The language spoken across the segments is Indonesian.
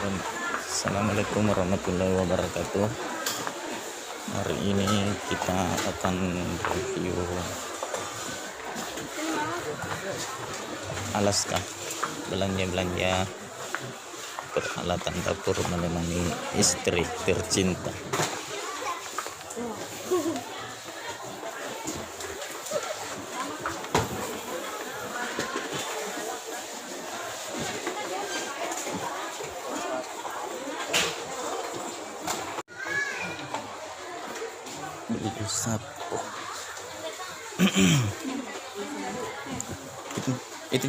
Assalamualaikum warahmatullahi wabarakatuh. Hari ini kita akan review Alaska, belanja peralatan dapur menemani istri tercinta. Beli sapu. itu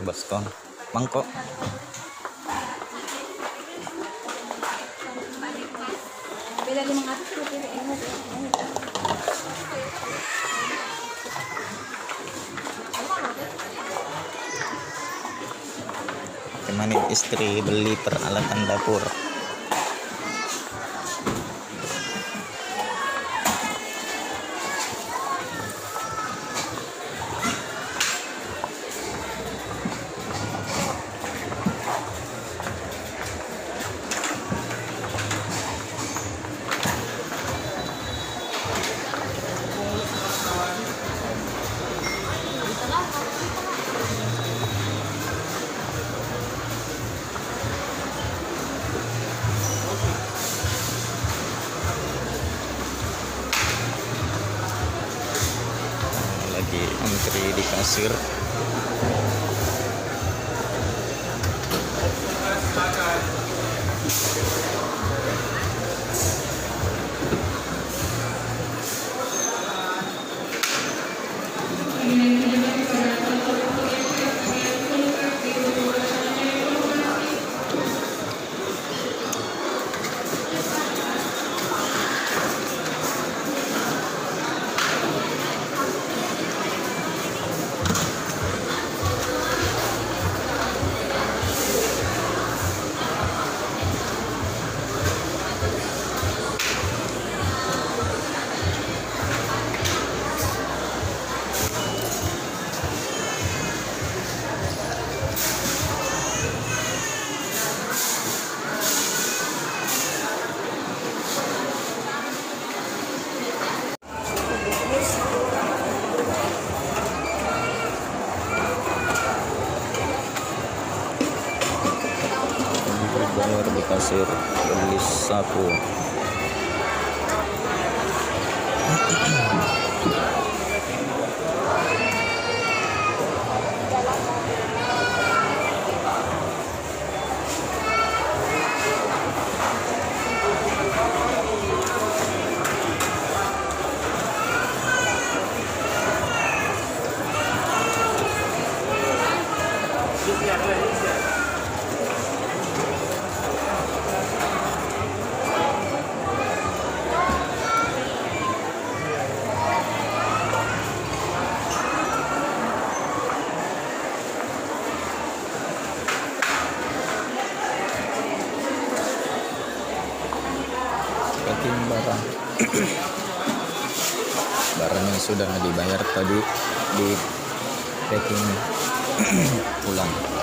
baskon mangkok. Beda 500 rupiah ini. Temani istri beli peralatan dapur. Lagi antri di kasir. Bayar di kasir, beli sapu. Packing barang yang sudah dibayar tadi di packing pulang.